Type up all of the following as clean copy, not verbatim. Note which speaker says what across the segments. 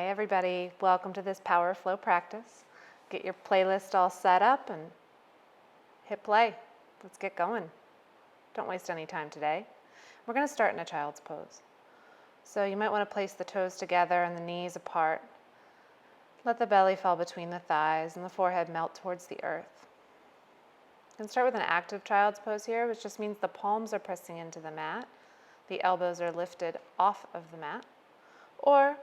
Speaker 1: Hi everybody, welcome to this power flow practice. Get your playlist all set up and hit play. Let's get going. Don't waste any time today. We're going to start in a child's pose. So you might want to place the toes together and the knees apart. Let the belly fall between the thighs and the forehead melt towards the earth. You can start with an active child's pose here, which just means the palms are pressing into the mat. The elbows are lifted off of the mat. Or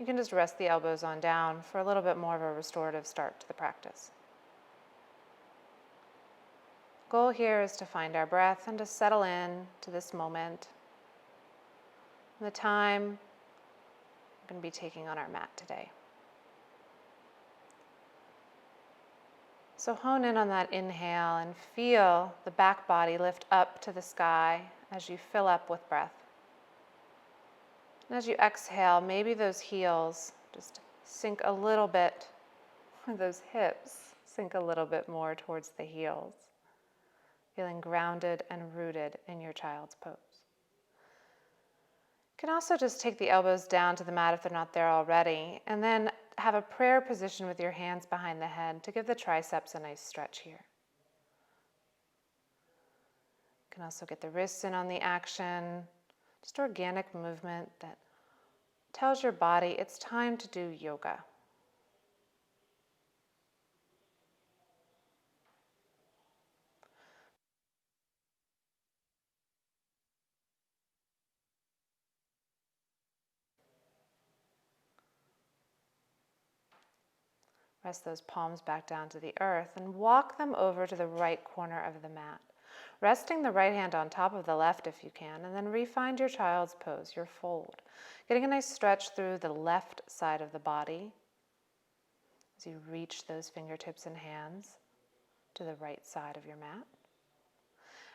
Speaker 1: you can just rest the elbows on down for a little bit more of a restorative start to the practice. Goal here is to find our breath and to settle in to this moment, the time we're going to be taking on our mat today. So hone in on that inhale and feel the back body lift up to the sky as you fill up with breath. And as you exhale, maybe those heels just sink a little bit, or those hips sink a little bit more towards the heels, feeling grounded and rooted in your child's pose. You can also just take the elbows down to the mat if they're not there already, and then have a prayer position with your hands behind the head to give the triceps a nice stretch here. You can also get the wrists in on the action. Just organic movement that tells your body it's time to do yoga. Rest those palms back down to the earth and walk them over to the right corner of the mat. Resting the right hand on top of the left if you can, and then re-find your child's pose, your fold. Getting a nice stretch through the left side of the body as you reach those fingertips and hands to the right side of your mat.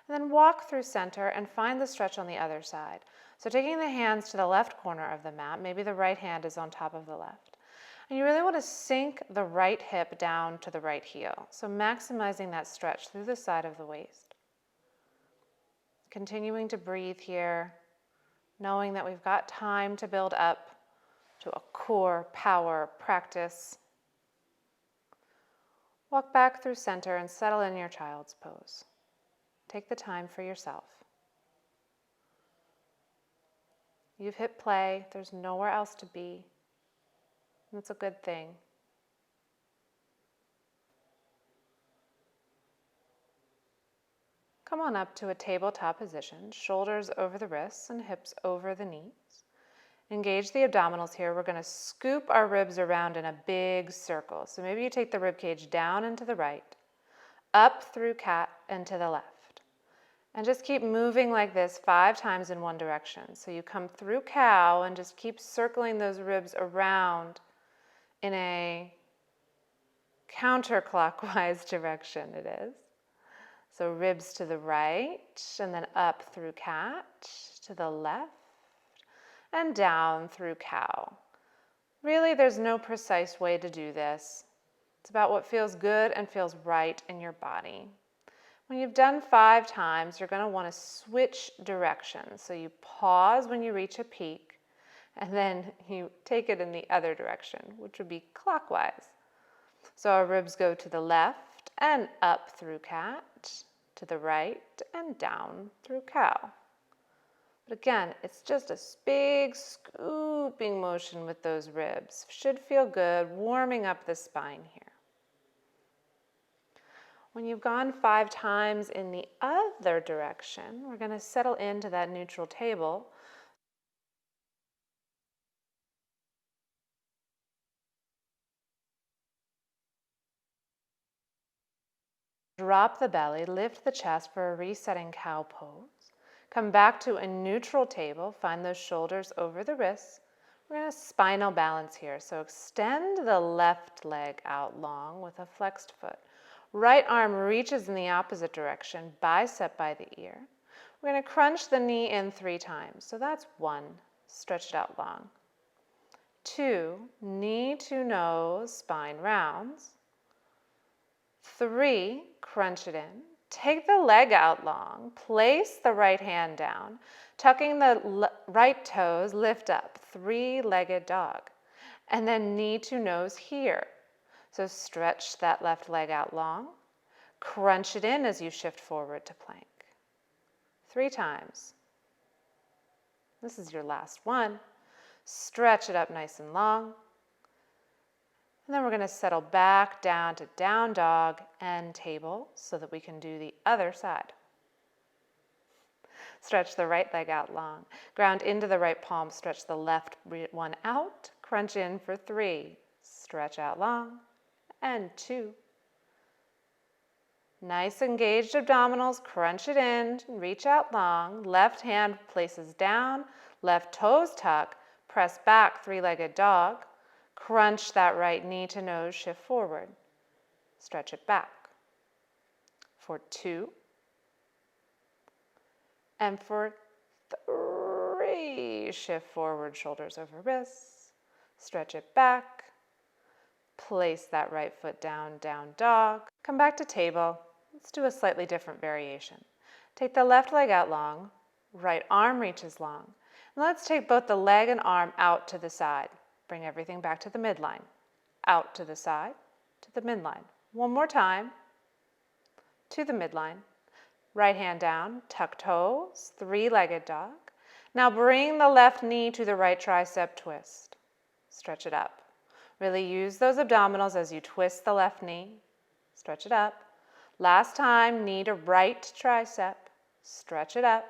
Speaker 1: And then walk through center and find the stretch on the other side. So taking the hands to the left corner of the mat, maybe the right hand is on top of the left. And you really want to sink the right hip down to the right heel. So maximizing that stretch through the side of the waist. Continuing to breathe here, knowing that we've got time to build up to a core power practice. Walk back through center and settle in your child's pose. Take the time for yourself. You've hit play. There's nowhere else to be. That's a good thing. Come on up to a tabletop position, shoulders over the wrists and hips over the knees. Engage the abdominals here. We're going to scoop our ribs around in a big circle. So maybe you take the rib cage down and to the right, up through cat and to the left. And just keep moving like this 5 times in one direction. So you come through cow and just keep circling those ribs around in a counterclockwise direction it is. So ribs to the right, and then up through cat, to the left, and down through cow. Really, there's no precise way to do this. It's about what feels good and feels right in your body. When you've done 5 times, you're going to want to switch directions. So you pause when you reach a peak, and then you take it in the other direction, which would be clockwise. So our ribs go to the left and up through cat, to the right and down through cow. But again, it's just a big scooping motion with those ribs. Should feel good, warming up the spine here. When you've gone 5 times in the other direction, we're going to settle into that neutral table. Drop the belly, lift the chest for a resetting cow pose. Come back to a neutral table, find those shoulders over the wrists. We're going to spinal balance here. So extend the left leg out long with a flexed foot. Right arm reaches in the opposite direction, bicep by the ear. We're going to crunch the knee in 3 times. So that's 1, stretch it out long. 2, knee to nose, spine rounds. 3, crunch it in. Take the leg out long, place the right hand down, tucking the right toes, lift up, 3-legged dog. And then knee to nose here. So stretch that left leg out long. Crunch it in as you shift forward to plank. 3 times. This is your last one. Stretch it up nice and long. And then we're going to settle back down to down dog and table so that we can do the other side. Stretch the right leg out long. Ground into the right palm. Stretch the left one out. Crunch in for 3. Stretch out long. And 2. Nice engaged abdominals. Crunch it in. Reach out long. Left hand places down. Left toes tuck. Press back, 3-legged dog. Crunch that right knee to nose. Shift forward. Stretch it back. For 2. And for 3, shift forward, shoulders over wrists. Stretch it back. Place that right foot down, down dog. Come back to table. Let's do a slightly different variation. Take the left leg out long. Right arm reaches long. And let's take both the leg and arm out to the side. Bring everything back to the midline. Out to the side, to the midline. One more time. To the midline. Right hand down, tuck toes, 3-legged dog. Now bring the left knee to the right tricep twist. Stretch it up. Really use those abdominals as you twist the left knee. Stretch it up. Last time, knee to right tricep. Stretch it up.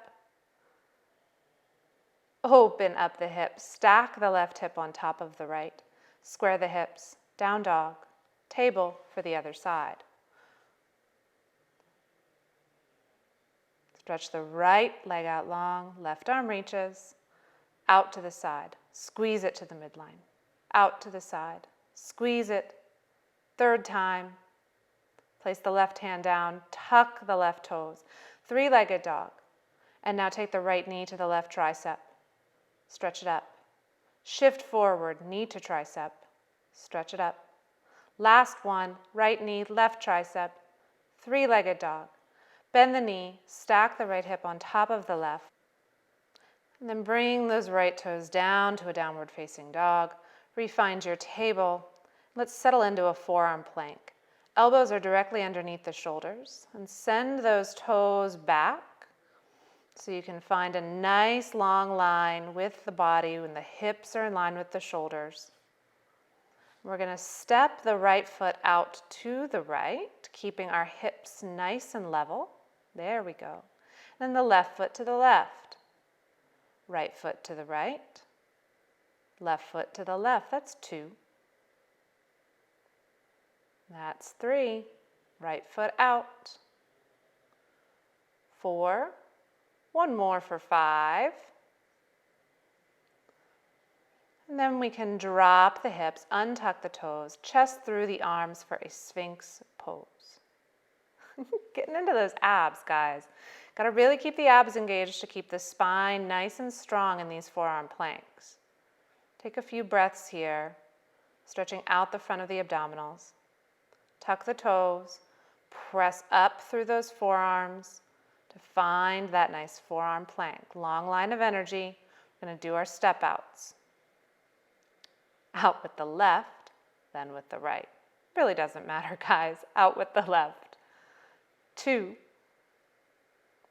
Speaker 1: Open up the hips. Stack the left hip on top of the right. Square the hips. Down dog. Table for the other side. Stretch the right leg out long, left arm reaches, out to the side. Squeeze it to the midline. Out to the side. Squeeze it. 3rd time. Place the left hand down, tuck the left toes. 3-legged dog. And now take the right knee to the left tricep. Stretch it up. Shift forward, knee to tricep. Stretch it up. Last one, right knee, left tricep. 3-legged dog. Bend the knee, stack the right hip on top of the left, and then bring those right toes down to a downward facing dog. Refind your table. Let's settle into a forearm plank. Elbows are directly underneath the shoulders, and send those toes back so you can find a nice long line with the body when the hips are in line with the shoulders. We're going to step the right foot out to the right, keeping our hips nice and level. There we go. Then the left foot to the left. Right foot to the right. Left foot to the left. That's 2. That's 3. Right foot out. 4. One more for 5. And then we can drop the hips, untuck the toes, chest through the arms for a Sphinx pose. Getting into those abs, guys. Got to really keep the abs engaged to keep the spine nice and strong in these forearm planks. Take a few breaths here, stretching out the front of the abdominals. Tuck the toes, press up through those forearms to find that nice forearm plank. Long line of energy. We're going to do our step outs. Out with the left, then with the right. Really doesn't matter, guys. Out with the left. 2.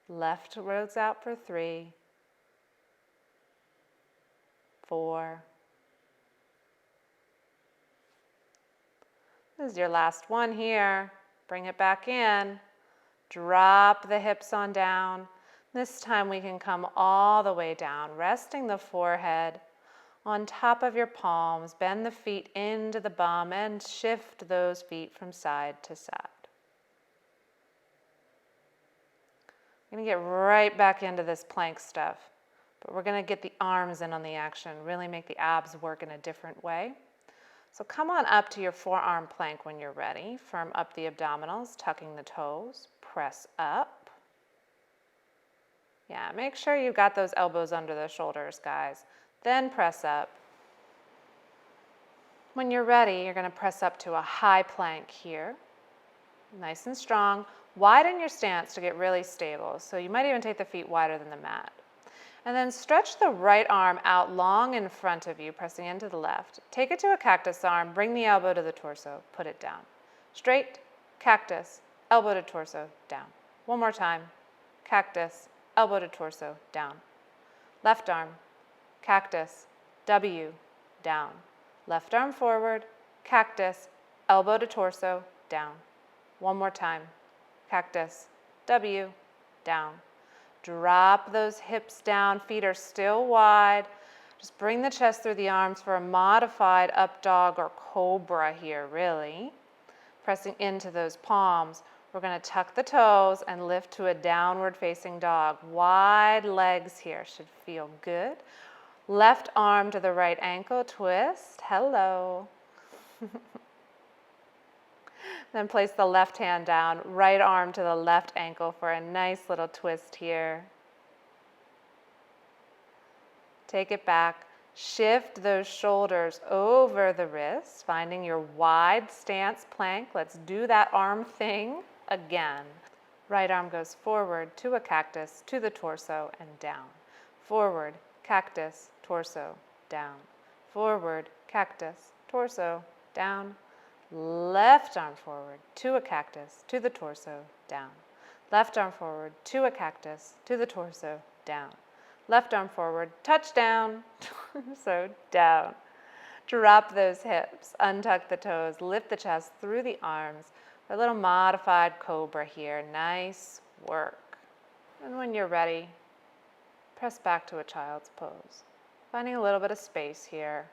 Speaker 1: Left rolls out for 3. 4. This is your last one here. Bring it back in. Drop the hips on down. This time we can come all the way down, resting the forehead on top of your palms. Bend the feet into the bum and shift those feet from side to side. I'm going to get right back into this plank stuff, but we're going to get the arms in on the action, really make the abs work in a different way. So come on up to your forearm plank when you're ready. Firm up the abdominals, tucking the toes. Press up. Yeah, make sure you've got those elbows under the shoulders, guys. Then press up. When you're ready, you're going to press up to a high plank here. Nice and strong. Widen your stance to get really stable. So you might even take the feet wider than the mat. And then stretch the right arm out long in front of you, pressing into the left. Take it to a cactus arm, bring the elbow to the torso, put it down. Straight, cactus, elbow to torso, down. One more time. Cactus, elbow to torso, down. Left arm, cactus, W, down. Left arm forward, cactus, elbow to torso, down. One more time. Cactus, W, down. Drop those hips down, feet are still wide. Just bring the chest through the arms for a modified up dog or cobra here, really. Pressing into those palms. We're going to tuck the toes and lift to a downward facing dog. Wide legs here should feel good. Left arm to the right ankle, twist. Hello. Then place the left hand down, right arm to the left ankle for a nice little twist here. Take it back. Shift those shoulders over the wrists, finding your wide stance plank. Let's do that arm thing again. Right arm goes forward to a cactus, to the torso, and down. Forward, cactus, torso, down. Forward, cactus, torso, down. Left arm forward to a cactus, to the torso, down. Left arm forward to a cactus, to the torso, down. Left arm forward, touchdown, torso, down. Drop those hips, untuck the toes, lift the chest through the arms. A little modified cobra here. Nice work. And when you're ready, press back to a child's pose. Finding a little bit of space here.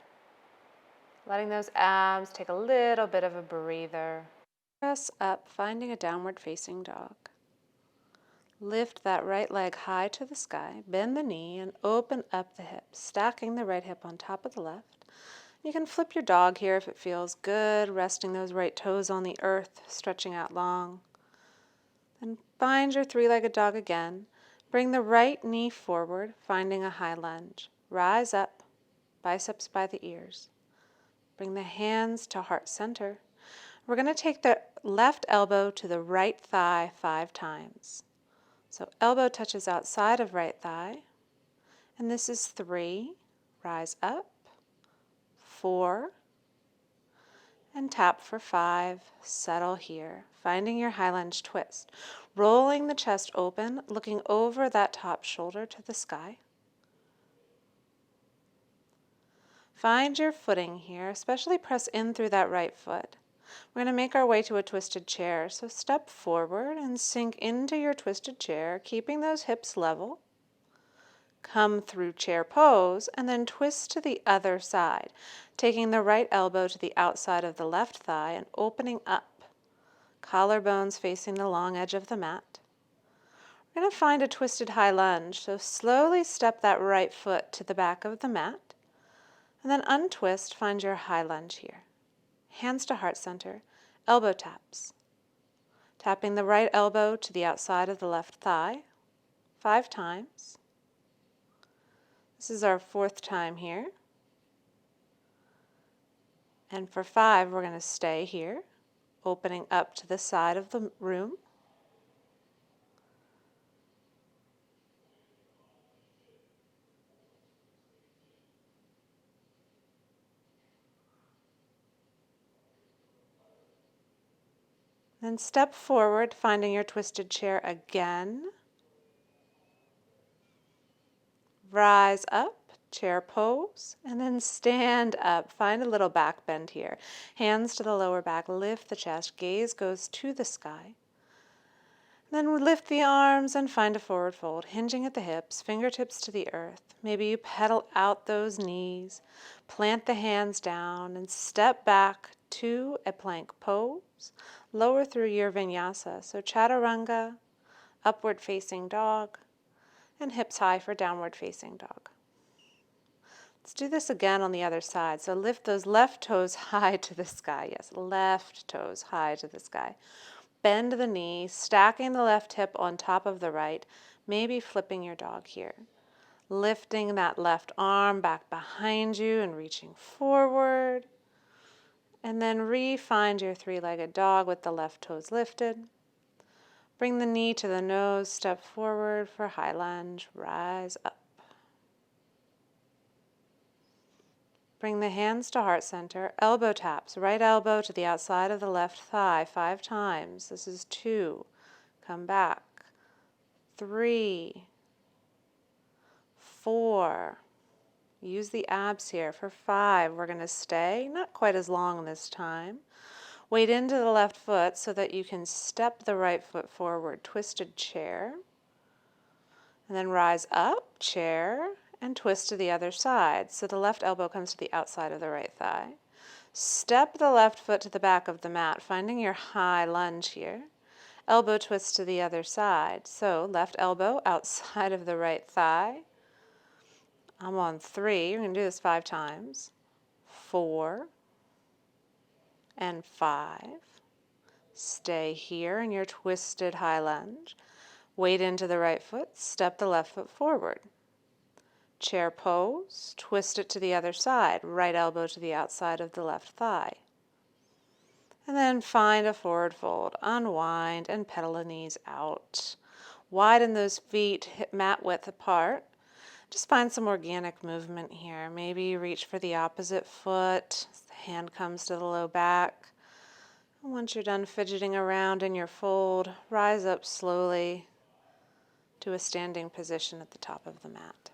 Speaker 1: Letting those abs take a little bit of a breather. Press up, finding a downward facing dog. Lift that right leg high to the sky, bend the knee and open up the hips, stacking the right hip on top of the left. You can flip your dog here if it feels good, resting those right toes on the earth, stretching out long. Then find your three-legged dog again. Bring the right knee forward, finding a high lunge. Rise up, biceps by the ears. Bring the hands to heart center. We're going to take the left elbow to the right thigh 5 times. So elbow touches outside of right thigh. And this is 3. Rise up. 4. And tap for 5. Settle here. Finding your high lunge twist. Rolling the chest open, looking over that top shoulder to the sky. Find your footing here, especially press in through that right foot. We're going to make our way to a twisted chair, so step forward and sink into your twisted chair, keeping those hips level. Come through chair pose and then twist to the other side, taking the right elbow to the outside of the left thigh and opening up. Collarbones facing the long edge of the mat. We're going to find a twisted high lunge, so slowly step that right foot to the back of the mat. And then untwist, find your high lunge here. Hands to heart center, elbow taps. Tapping the right elbow to the outside of the left thigh 5 times. This is our 4th time here. And for 5, we're going to stay here, opening up to the side of the room. Then step forward, finding your twisted chair again. Rise up, chair pose, and then stand up. Find a little back bend here. Hands to the lower back, lift the chest, gaze goes to the sky. Then lift the arms and find a forward fold, hinging at the hips, fingertips to the earth. Maybe you pedal out those knees, plant the hands down, and step back to a plank pose. Lower through your vinyasa, so chaturanga, upward facing dog, and hips high for downward facing dog. Let's do this again on the other side. So lift those left toes high to the sky. Yes, left toes high to the sky. Bend the knee, stacking the left hip on top of the right, maybe flipping your dog here. Lifting that left arm back behind you and reaching forward. And then re-find your 3-legged dog with the left toes lifted. Bring the knee to the nose, step forward for high lunge, rise up. Bring the hands to heart center. Elbow taps. Right elbow to the outside of the left thigh 5 times. This is 2. Come back. 3, 4. Use the abs here for 5. We're going to stay, not quite as long this time. Weight into the left foot so that you can step the right foot forward. Twisted chair. And then rise up, chair, and twist to the other side. So the left elbow comes to the outside of the right thigh. Step the left foot to the back of the mat, finding your high lunge here. Elbow twist to the other side. So left elbow outside of the right thigh. I'm on 3. We're going to do this 5 times. 4 and 5. Stay here in your twisted high lunge. Weight into the right foot. Step the left foot forward. Chair pose. Twist it to the other side. Right elbow to the outside of the left thigh. And then find a forward fold. Unwind and pedal the knees out. Widen those feet hip mat width apart. Just find some organic movement here. Maybe you reach for the opposite foot. The hand comes to the low back. And once you're done fidgeting around in your fold, rise up slowly to a standing position at the top of the mat.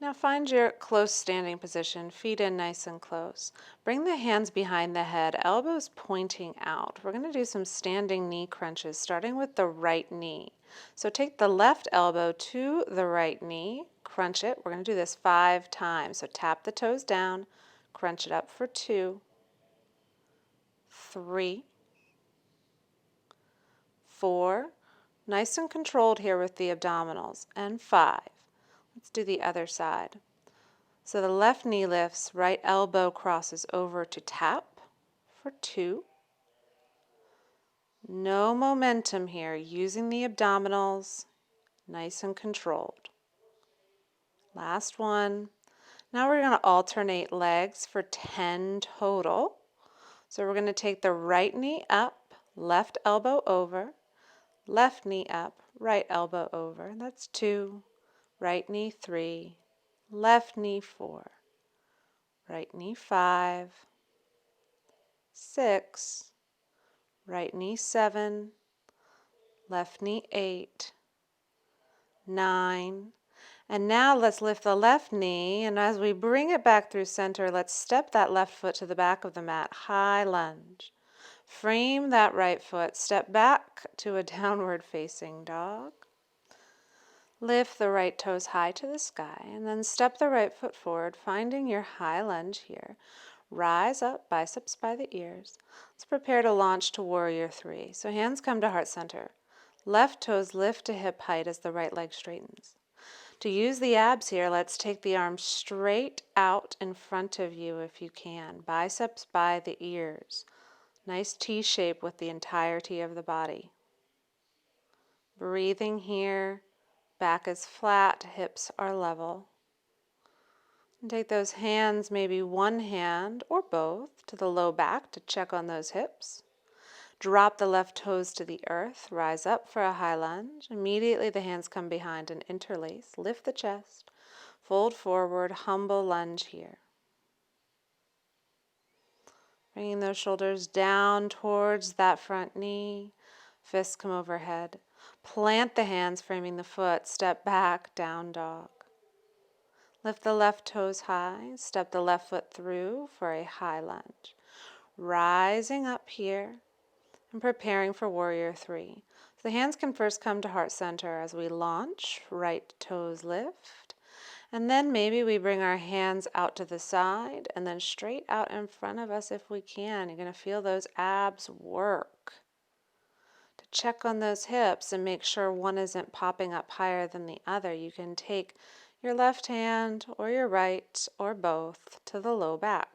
Speaker 1: Now find your close standing position, feet in nice and close. Bring the hands behind the head, elbows pointing out. We're going to do some standing knee crunches, starting with the right knee. So take the left elbow to the right knee, crunch it. We're going to do this 5 times. So tap the toes down, crunch it up for 2, 3, 4. Nice and controlled here with the abdominals, and 5. Let's do the other side. So the left knee lifts, right elbow crosses over to tap for 2. No momentum here, using the abdominals, nice and controlled. Last one. Now we're going to alternate legs for 10 total. So we're going to take the right knee up, left elbow over, left knee up, right elbow over. That's 2. Right knee 3, left knee 4, right knee 5, 6, right knee 7, left knee 8, 9. And now let's lift the left knee, and as we bring it back through center, let's step that left foot to the back of the mat, high lunge. Frame that right foot, step back to a downward facing dog. Lift the right toes high to the sky, and then step the right foot forward, finding your high lunge here. Rise up, biceps by the ears. Let's prepare to launch to Warrior 3. So hands come to heart center. Left toes lift to hip height as the right leg straightens. To use the abs here, let's take the arms straight out in front of you if you can. Biceps by the ears. Nice T shape with the entirety of the body. Breathing here. Back is flat, hips are level. And take those hands, maybe one hand or both, to the low back to check on those hips. Drop the left toes to the earth, rise up for a high lunge. Immediately the hands come behind and interlace. Lift the chest, fold forward, humble lunge here. Bringing those shoulders down towards that front knee. Fists come overhead. Plant the hands, framing the foot. Step back, down dog. Lift the left toes high. Step the left foot through for a high lunge. Rising up here and preparing for Warrior 3. So the hands can first come to heart center as we launch. Right toes lift. And then maybe we bring our hands out to the side and then straight out in front of us if we can. You're going to feel those abs work. To check on those hips and make sure one isn't popping up higher than the other, you can take your left hand or your right or both to the low back.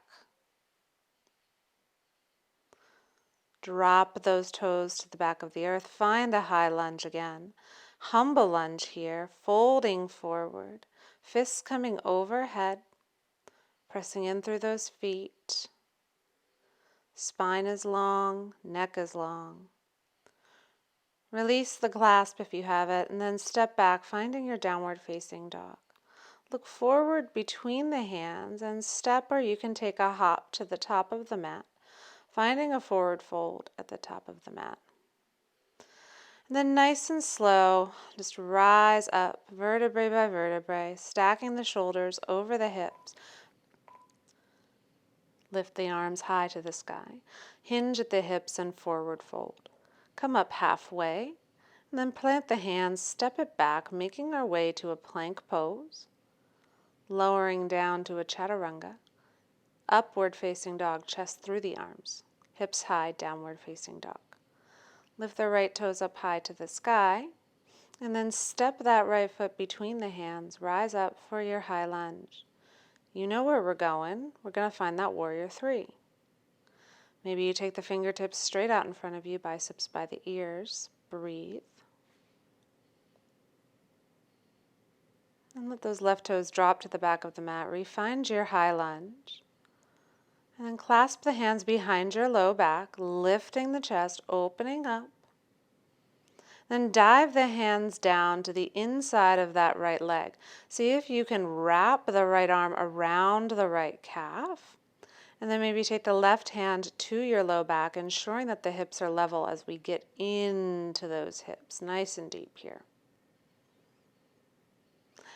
Speaker 1: Drop those toes to the back of the earth. Find a high lunge again. Humble lunge here, folding forward. Fists coming overhead, pressing in through those feet. Spine is long, neck is long. Release the clasp if you have it, and then step back, finding your downward facing dog. Look forward between the hands and step, or you can take a hop to the top of the mat, finding a forward fold at the top of the mat. And then nice and slow, just rise up, vertebrae by vertebrae, stacking the shoulders over the hips. Lift the arms high to the sky. Hinge at the hips and forward fold. Come up halfway, and then plant the hands, step it back, making our way to a plank pose. Lowering down to a chaturanga. Upward facing dog, chest through the arms. Hips high, downward facing dog. Lift the right toes up high to the sky, and then step that right foot between the hands. Rise up for your high lunge. You know where we're going. We're going to find that warrior three. Maybe you take the fingertips straight out in front of you, biceps by the ears. Breathe. And let those left toes drop to the back of the mat. Refind your high lunge. And then clasp the hands behind your low back, lifting the chest, opening up. Then dive the hands down to the inside of that right leg. See if you can wrap the right arm around the right calf. And then maybe take the left hand to your low back, ensuring that the hips are level as we get into those hips. Nice and deep here.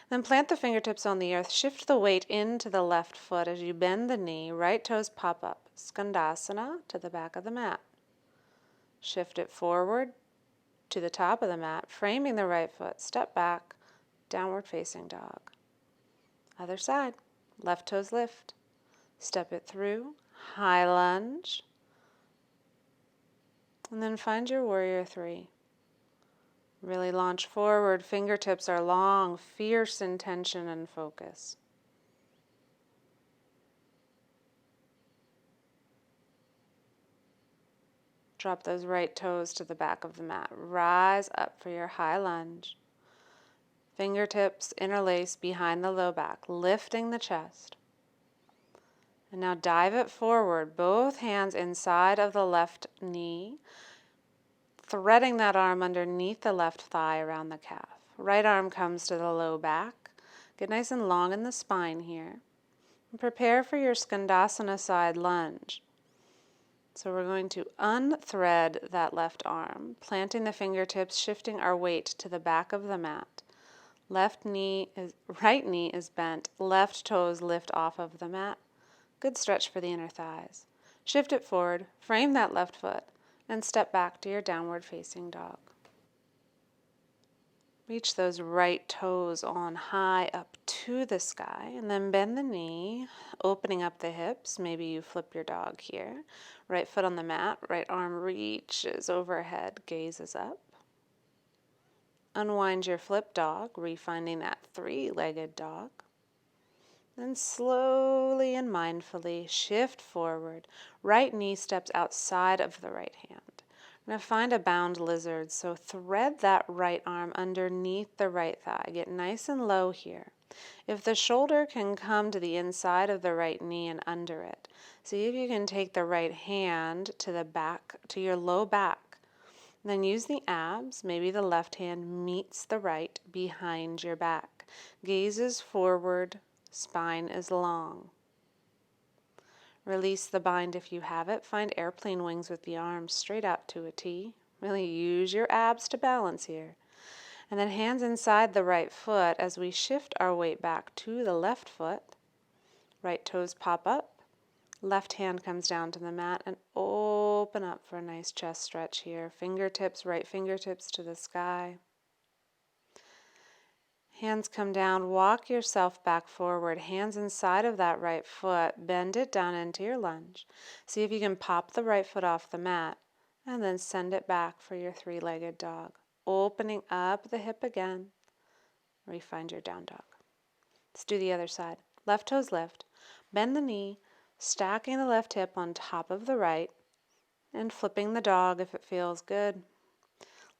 Speaker 1: Then plant the fingertips on the earth. Shift the weight into the left foot as you bend the knee. Right toes pop up. Skandasana to the back of the mat. Shift it forward to the top of the mat, framing the right foot. Step back, downward facing dog. Other side. Left toes lift. Step it through. High lunge. And then find your warrior three. Really launch forward. Fingertips are long, fierce intention and focus. Drop those right toes to the back of the mat. Rise up for your high lunge. Fingertips interlace behind the low back, lifting the chest. And now dive it forward, both hands inside of the left knee, threading that arm underneath the left thigh around the calf. Right arm comes to the low back. Get nice and long in the spine here. And prepare for your Skandasana side lunge. So we're going to unthread that left arm, planting the fingertips, shifting our weight to the back of the mat. Right knee is bent, left toes lift off of the mat. Good stretch for the inner thighs. Shift it forward, frame that left foot, and step back to your downward facing dog. Reach those right toes on high up to the sky, and then bend the knee, opening up the hips. Maybe you flip your dog here. Right foot on the mat, right arm reaches overhead, gazes up. Unwind your flip dog, refinding that three-legged dog. Then slowly and mindfully shift forward. Right knee steps outside of the right hand. Now find a bound lizard, so thread that right arm underneath the right thigh. Get nice and low here. If the shoulder can come to the inside of the right knee and under it, see if you can take the right hand to the back, to your low back. Then use the abs, maybe the left hand meets the right behind your back. Gazes forward, spine is long. Release the bind if you have it. Find airplane wings with the arms straight out to a T. Really use your abs to balance here. And then hands inside the right foot as we shift our weight back to the left foot. Right toes pop up. Left hand comes down to the mat and open up for a nice chest stretch here. Fingertips, right fingertips to the sky. Hands come down, walk yourself back forward, hands inside of that right foot, bend it down into your lunge. See if you can pop the right foot off the mat, and then send it back for your three-legged dog. Opening up the hip again, refind your down dog. Let's do the other side. Left toes lift, bend the knee, stacking the left hip on top of the right, and flipping the dog if it feels good.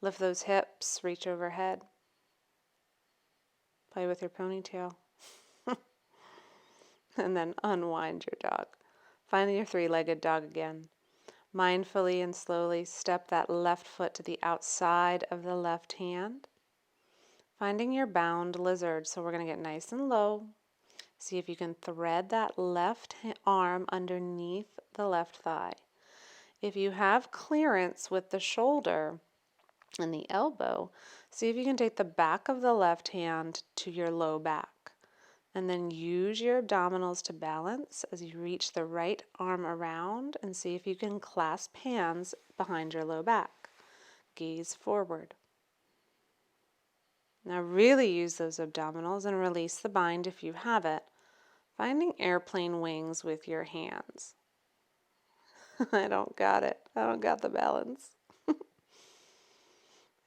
Speaker 1: Lift those hips, reach overhead. Play with your ponytail. And then unwind your dog. Find your three-legged dog again. Mindfully and slowly step that left foot to the outside of the left hand. Finding your bound lizard. So we're going to get nice and low. See if you can thread that left arm underneath the left thigh. If you have clearance with the shoulder and the elbow, see if you can take the back of the left hand to your low back. And then use your abdominals to balance as you reach the right arm around and see if you can clasp hands behind your low back. Gaze forward. Now really use those abdominals and release the bind if you have it, finding airplane wings with your hands. I don't got it. I don't got the balance.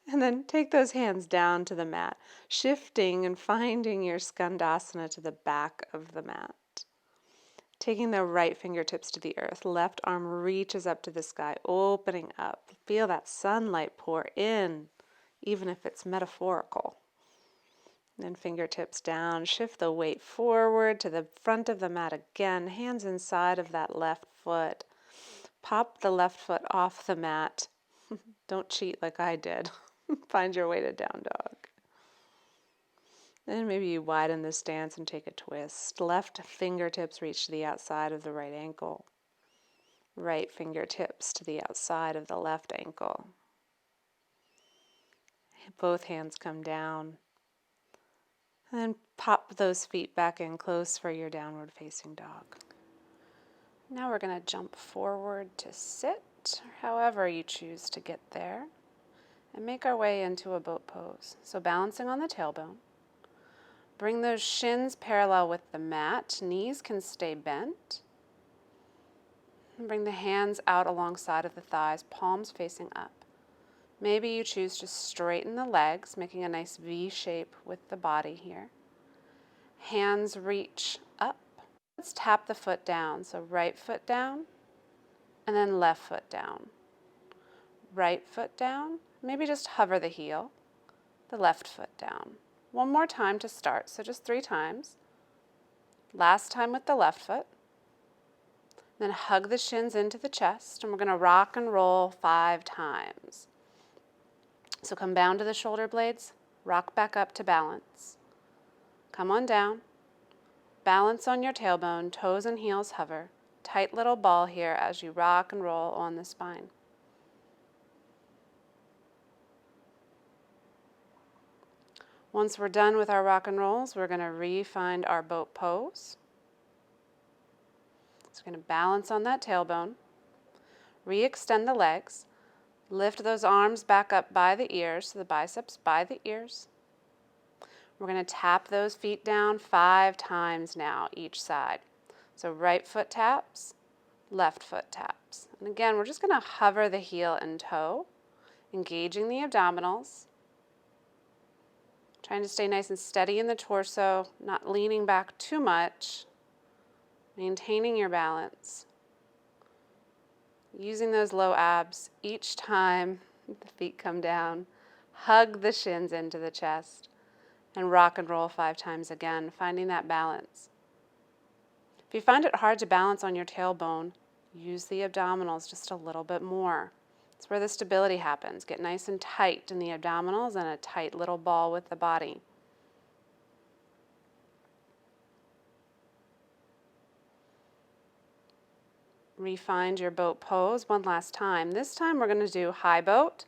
Speaker 1: And then take those hands down to the mat, shifting and finding your skandasana to the back of the mat. Taking the right fingertips to the earth, left arm reaches up to the sky, opening up. Feel that sunlight pour in, even if it's metaphorical. Then fingertips down, shift the weight forward to the front of the mat again, hands inside of that left foot. Pop the left foot off the mat. Don't cheat like I did. Find your way to down dog. Then maybe you widen the stance and take a twist. Left fingertips reach to the outside of the right ankle. Right fingertips to the outside of the left ankle. Both hands come down. And then pop those feet back in close for your downward facing dog. Now we're going to jump forward to sit, or however you choose to get there, and make our way into a boat pose. So balancing on the tailbone. Bring those shins parallel with the mat. Knees can stay bent. And bring the hands out alongside of the thighs, palms facing up. Maybe you choose to straighten the legs, making a nice V shape with the body here. Hands reach up. Let's tap the foot down. So right foot down, and then left foot down. Right foot down, maybe just hover the heel, the left foot down. One more time to start, so just 3 times. Last time with the left foot. Then hug the shins into the chest, and we're going to rock and roll 5 times. So come down to the shoulder blades, rock back up to balance. Come on down. Balance on your tailbone, toes and heels hover. Tight little ball here as you rock and roll on the spine. Once we're done with our rock and rolls, we're going to re-find our boat pose. So we're going to balance on that tailbone, re-extend the legs, lift those arms back up by the ears, so the biceps by the ears. We're going to tap those feet down 5 times now, each side. So right foot taps, left foot taps. And again, we're just going to hover the heel and toe, engaging the abdominals. Trying to stay nice and steady in the torso, not leaning back too much. Maintaining your balance. Using those low abs each time the feet come down. Hug the shins into the chest. And rock and roll 5 times again, finding that balance. If you find it hard to balance on your tailbone, use the abdominals just a little bit more. It's where the stability happens. Get nice and tight in the abdominals and a tight little ball with the body. Refind your boat pose one last time. This time we're going to do high boat.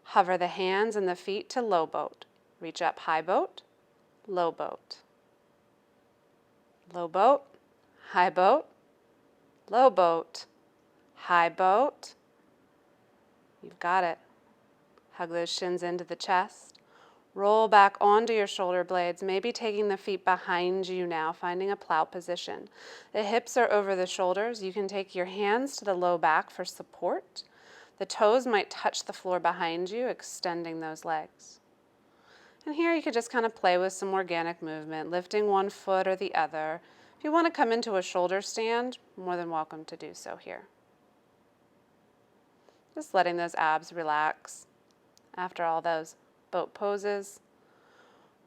Speaker 1: Hover the hands and the feet to low boat. Reach up, high boat, low boat. Low boat, high boat, low boat, high boat. You've got it. Hug those shins into the chest. Roll back onto your shoulder blades, maybe taking the feet behind you now, finding a plow position. The hips are over the shoulders. You can take your hands to the low back for support. The toes might touch the floor behind you, extending those legs. And here you could just kind of play with some organic movement, lifting one foot or the other. If you want to come into a shoulder stand, more than welcome to do so here. Just letting those abs relax after all those boat poses.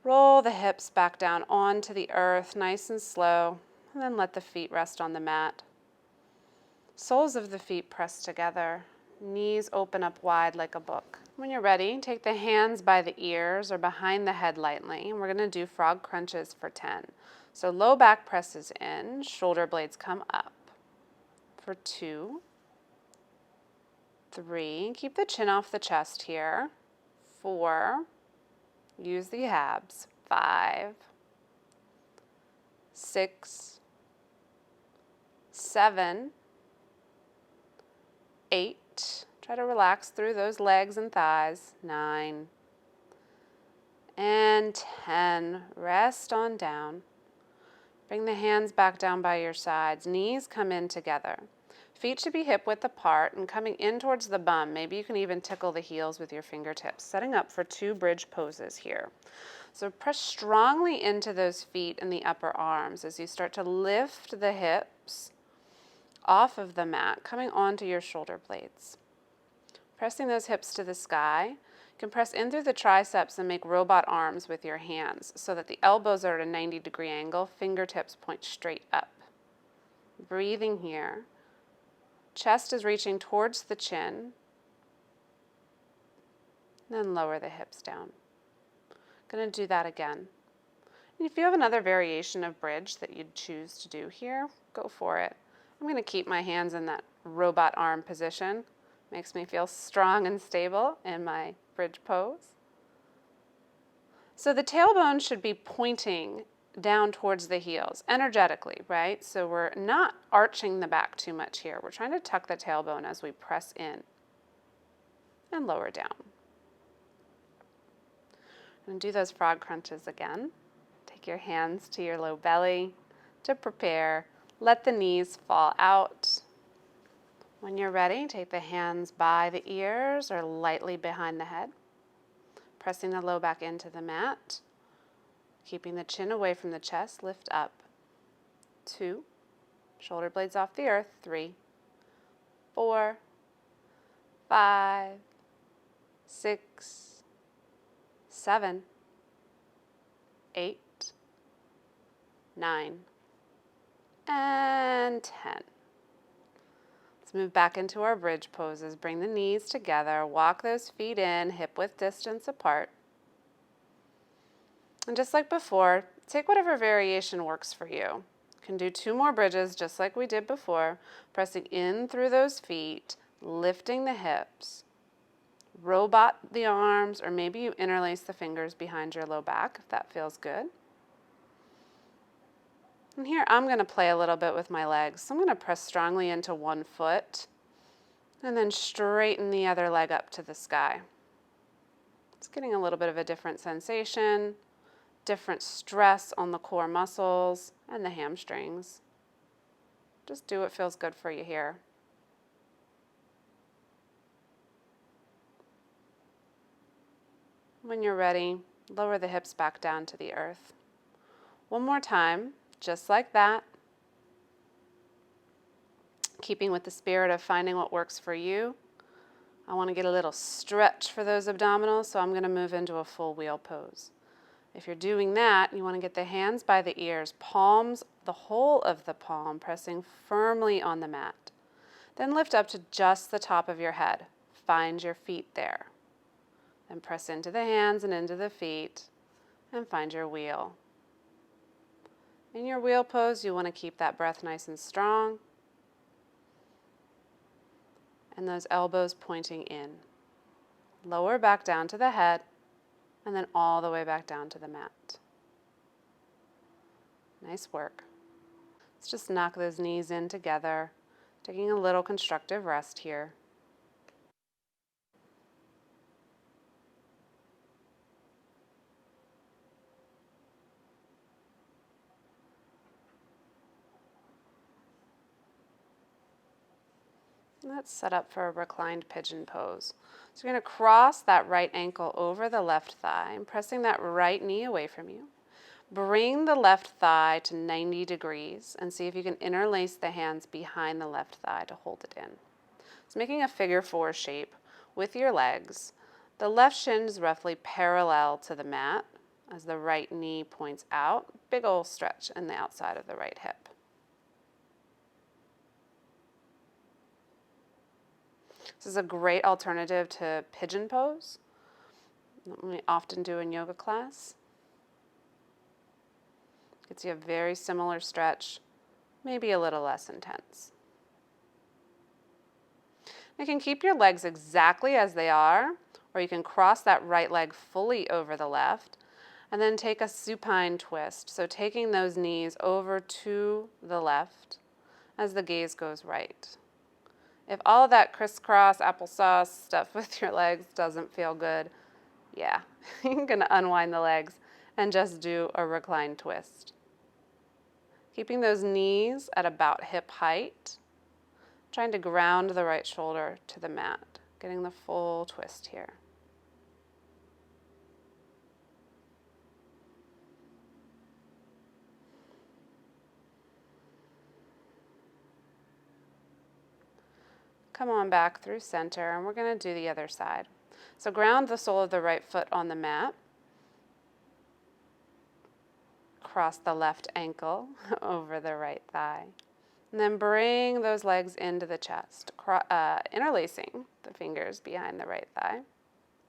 Speaker 1: Roll the hips back down onto the earth, nice and slow, and then let the feet rest on the mat. Soles of the feet press together, knees open up wide like a book. When you're ready, take the hands by the ears or behind the head lightly, and we're going to do frog crunches for 10. So low back presses in, shoulder blades come up for 2, 3, keep the chin off the chest here, 4, use the abs, 5, 6, 7, 8, try to relax through those legs and thighs, 9, and 10. Rest on down. Bring the hands back down by your sides. Knees come in together. Feet should be hip width apart and coming in towards the bum. Maybe you can even tickle the heels with your fingertips. Setting up for 2 bridge poses here. So press strongly into those feet and the upper arms as you start to lift the hips off of the mat, coming onto your shoulder blades. Pressing those hips to the sky. You can press in through the triceps and make robot arms with your hands so that the elbows are at a 90-degree angle, fingertips point straight up. Breathing here. Chest is reaching towards the chin. Then lower the hips down. Going to do that again. And if you have another variation of bridge that you'd choose to do here, go for it. I'm going to keep my hands in that robot arm position. Makes me feel strong and stable in my bridge pose. So the tailbone should be pointing down towards the heels, energetically, right? So we're not arching the back too much here. We're trying to tuck the tailbone as we press in and lower down. And do those frog crunches again. Take your hands to your low belly to prepare. Let the knees fall out. When you're ready, take the hands by the ears or lightly behind the head. Pressing the low back into the mat. Keeping the chin away from the chest, lift up. 2, shoulder blades off the earth. 3, 4, 5, 6, 7, 8, 9, and 10. Let's move back into our bridge poses. Bring the knees together, walk those feet in, hip width distance apart. And just like before, take whatever variation works for you. You can do 2 more bridges just like we did before, pressing in through those feet, lifting the hips. Robot the arms, or maybe you interlace the fingers behind your low back if that feels good. And here I'm going to play a little bit with my legs. So I'm going to press strongly into one foot and then straighten the other leg up to the sky. It's getting a little bit of a different sensation, different stress on the core muscles and the hamstrings. Just do what feels good for you here. When you're ready, lower the hips back down to the earth. One more time, just like that. Keeping with the spirit of finding what works for you. I want to get a little stretch for those abdominals, so I'm going to move into a full wheel pose. If you're doing that, you want to get the hands by the ears, palms, the whole of the palm, pressing firmly on the mat. Then lift up to just the top of your head. Find your feet there. Then press into the hands and into the feet and find your wheel. In your wheel pose, you want to keep that breath nice and strong and those elbows pointing in. Lower back down to the head and then all the way back down to the mat. Nice work. Let's just knock those knees in together, taking a little constructive rest here. Let's set up for a reclined pigeon pose. So you're going to cross that right ankle over the left thigh and pressing that right knee away from you. Bring the left thigh to 90 degrees and see if you can interlace the hands behind the left thigh to hold it in. So making a figure 4 shape with your legs. The left shin is roughly parallel to the mat as the right knee points out. Big old stretch in the outside of the right hip.
Speaker 2: This is a great alternative to pigeon pose that we often do in yoga class. Gets you a very similar stretch, maybe a little less intense. You can keep your legs exactly as they are, or you can cross that right leg fully over the left, and then take a supine twist. So taking those knees over to the left as the gaze goes right. If all of that crisscross applesauce stuff with your legs doesn't feel good, yeah, you're gonna unwind the legs and just do a reclined twist. Keeping those knees at about hip height, trying to ground the right shoulder to the mat, getting the full twist here. Come on back through center, and we're going to do the other side. So ground the sole of the right foot on the mat. Cross the left ankle over the right thigh. And then bring those legs into the chest, interlacing the fingers behind the right thigh.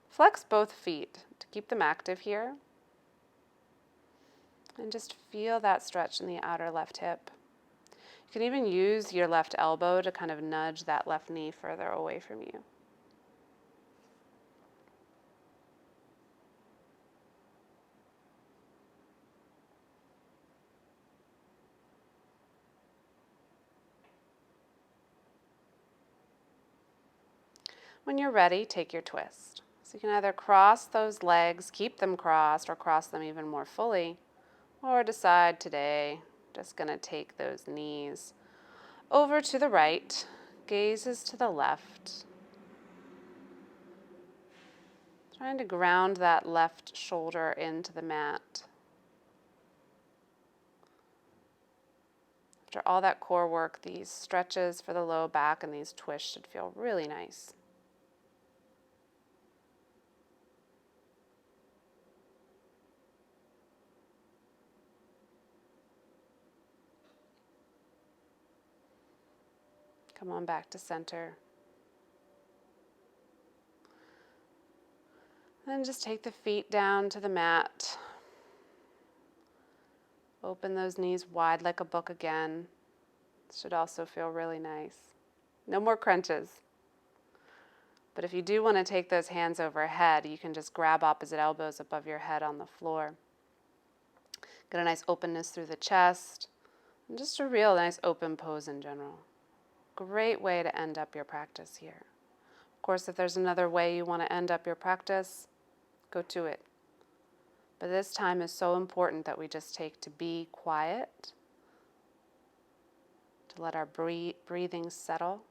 Speaker 2: Flex both feet to keep them active here. And just feel that stretch in the outer left hip. You can even use your left elbow to kind of nudge that left knee further away from you. When you're ready, take your twist. So you can either cross those legs, keep them crossed, or cross them even more fully, or decide today, just going to take those knees over to the right, gazes to the left. Trying to ground that left shoulder into the mat. After all that core work, these stretches for the low back and these twists should feel really nice. Come on back to center. Then just take the feet down to the mat. Open those knees wide like a book again. This should also feel really nice. No more crunches. But if you do want to take those hands overhead, you can just grab opposite elbows above your head on the floor. Get a nice openness through the chest, and just a real nice open pose in general. Great way to end up your practice here. Of course, if there's another way you want to end up your practice, go to it. But this time is so important that we just take to be quiet, to let our breathing settle,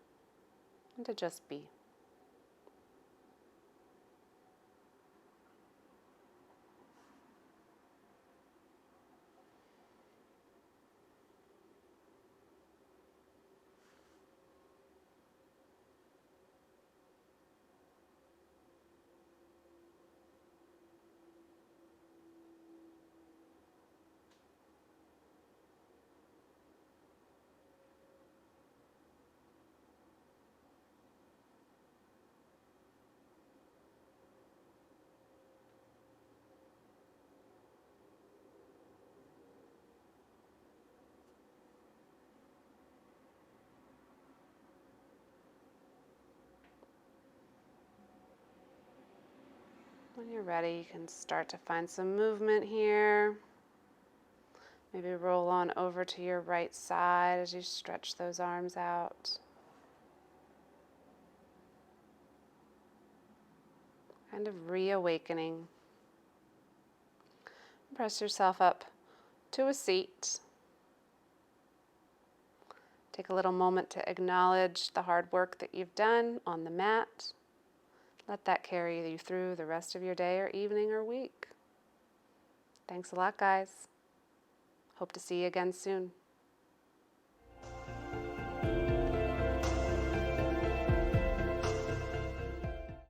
Speaker 2: and to just be. When you're ready, you can start to find some movement here. Maybe roll on over to your right side as you stretch those arms out. Kind of reawakening. Press yourself up to a seat. Take a little moment to acknowledge the hard work that you've done on the mat. Let that carry you through the rest of your day or evening or week. Thanks a lot, guys. Hope to see you again soon.